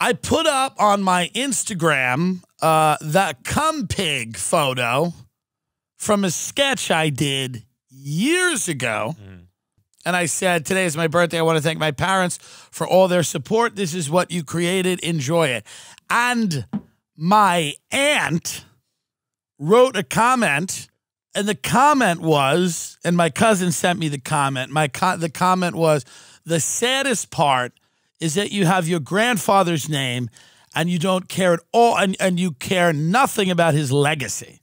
I put up on my Instagram that cum pig photo from a sketch I did years ago. And I said, today is my birthday. I want to thank my parents for all their support. This is what you created. Enjoy it. And my aunt wrote a comment, and the comment was, and my cousin sent me the comment. The comment was, the saddest part is that you have your grandfather's name and you don't care at all, and you care nothing about his legacy.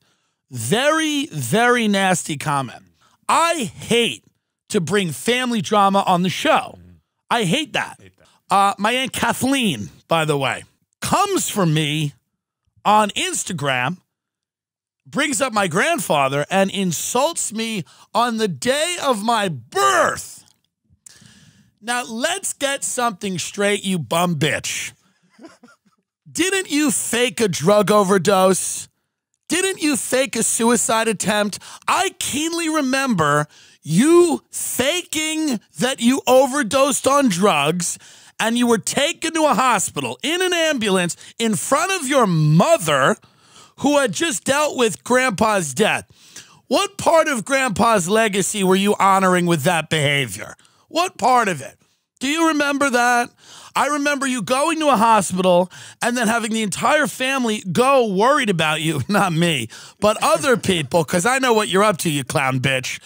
Very, very nasty comment. I hate to bring family drama on the show. I hate that. My Aunt Kathleen, by the way, comes for me on Instagram, brings up my grandfather, and insults me on the day of my birth. Now, let's get something straight, you bum bitch. Didn't you fake a drug overdose? Didn't you fake a suicide attempt? I keenly remember you faking that you overdosed on drugs and you were taken to a hospital in an ambulance in front of your mother who had just dealt with Grandpa's death. What part of Grandpa's legacy were you honoring with that behavior? What part of it? Do you remember that? I remember you going to a hospital and then having the entire family go worried about you. Not me, but other people, because I know what you're up to, you clown bitch.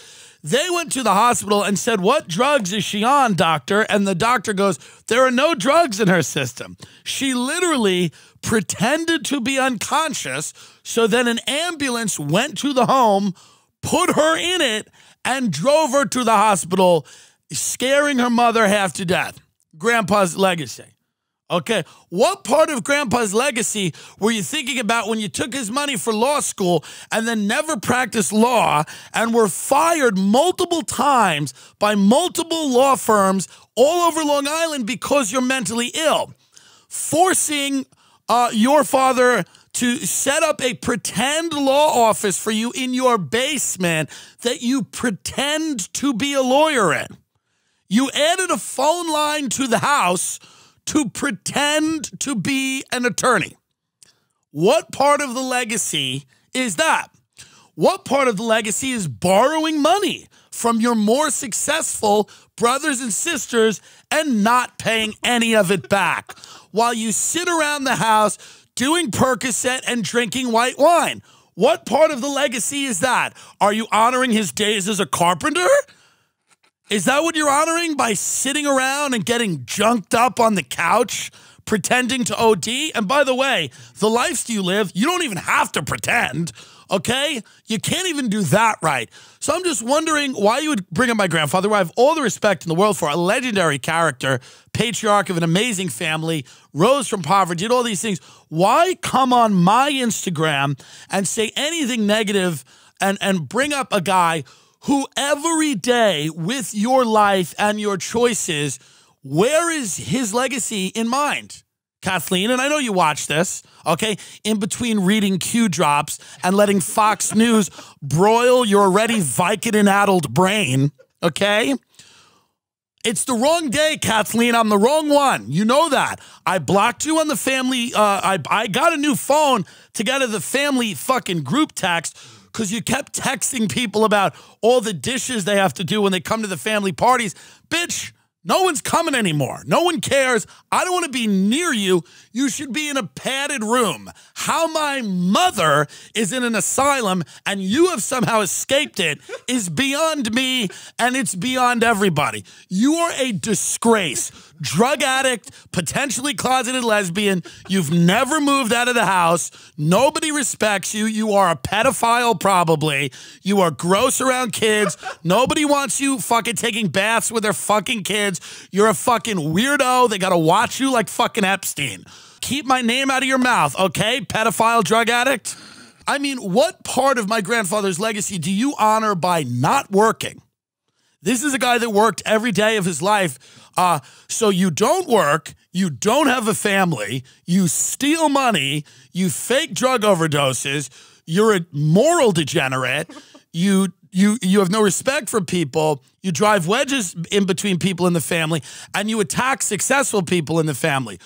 They went to the hospital and said, what drugs is she on, doctor? And the doctor goes, there are no drugs in her system. She literally pretended to be unconscious, so then an ambulance went to the home, put her in it, and drove her to the hospital, scaring her mother half to death. Grandpa's legacy. Okay, what part of Grandpa's legacy were you thinking about when you took his money for law school and then never practiced law and were fired multiple times by multiple law firms all over Long Island because you're mentally ill? Forcing your father to set up a pretend law office for you in your basement that you pretend to be a lawyer in. You added a phone line to the house to pretend to be an attorney. What part of the legacy is that? What part of the legacy is borrowing money from your more successful brothers and sisters and not paying any of it back while you sit around the house doing Percocet and drinking white wine? What part of the legacy is that? Are you honoring his days as a carpenter? Is that what you're honoring by sitting around and getting junked up on the couch, pretending to OD? And by the way, the life you live, you don't even have to pretend, okay? You can't even do that right. So I'm just wondering why you would bring up my grandfather, who I have all the respect in the world for, a legendary character, patriarch of an amazing family, rose from poverty, did all these things. Why come on my Instagram and say anything negative and bring up a guy who every day with your life and your choices, where is his legacy in mind? Kathleen, and I know you watch this, okay, in between reading Q drops and letting Fox News broil your already Vicodin-addled brain, okay? It's the wrong day, Kathleen. I'm the wrong one. You know that. I blocked you on the family. I got a new phone to get to the family fucking group text because you kept texting people about all the dishes they have to do when they come to the family parties. Bitch, no one's coming anymore. No one cares. I don't want to be near you. You should be in a padded room. How my mother is in an asylum and you have somehow escaped it is beyond me, and it's beyond everybody. You are a disgrace. Drug addict, potentially closeted lesbian. You've never moved out of the house. Nobody respects you. You are a pedophile, probably. You are gross around kids. Nobody wants you fucking taking baths with their fucking kids. You're a fucking weirdo. They gotta watch you like fucking Epstein. Keep my name out of your mouth, okay, pedophile drug addict? I mean, what part of my grandfather's legacy do you honor by not working? This is a guy that worked every day of his life. So you don't work, you don't have a family, you steal money, you fake drug overdoses, you're a moral degenerate, you have no respect for people, you drive wedges in between people in the family, and you attack successful people in the family.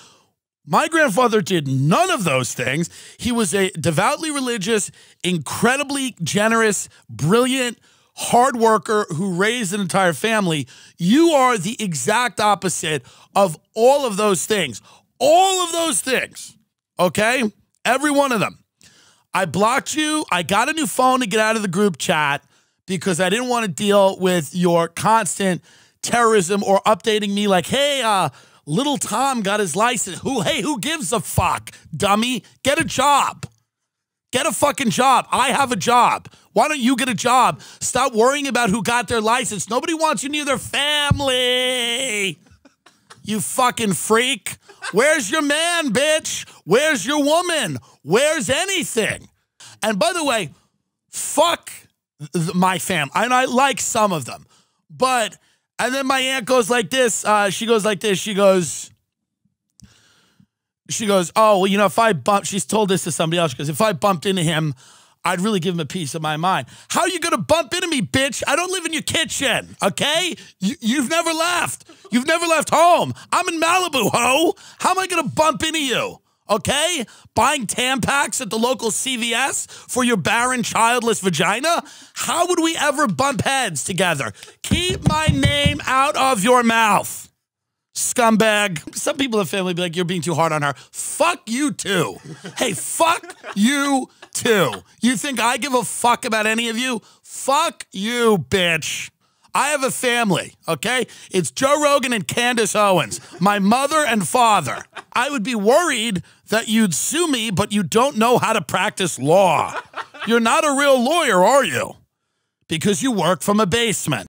My grandfather did none of those things. He was a devoutly religious, incredibly generous, brilliant, hard worker who raised an entire family. You are the exact opposite of all of those things. All of those things, okay? Every one of them. I blocked you. I got a new phone to get out of the group chat because I didn't want to deal with your constant terrorism or updating me like, hey, little Tom got his license. Who gives a fuck, dummy? Get a job. Get a fucking job. I have a job. Why don't you get a job? Stop worrying about who got their license. Nobody wants you near their family. You fucking freak. Where's your man, bitch? Where's your woman? Where's anything? And by the way, fuck my fam. And I like some of them. But, and then my aunt goes like this. She goes like this. She goes, oh, well, you know, if I bump, she's told this to somebody else. She goes, if I bumped into him, I'd really give him a piece of my mind. How are you going to bump into me, bitch? I don't live in your kitchen, okay? You've never left. You've never left home. I'm in Malibu, ho. How am I going to bump into you, okay? Buying Tampax at the local CVS for your barren, childless vagina? How would we ever bump heads together? Keep my name out of your mouth, scumbag. Some people in the family be like, you're being too hard on her. Fuck you too. Hey, fuck you too. You think I give a fuck about any of you? Fuck you, bitch. I have a family, okay? It's Joe Rogan and Candace Owens, my mother and father. I would be worried that you'd sue me, but you don't know how to practice law. You're not a real lawyer, are you? Because you work from a basement.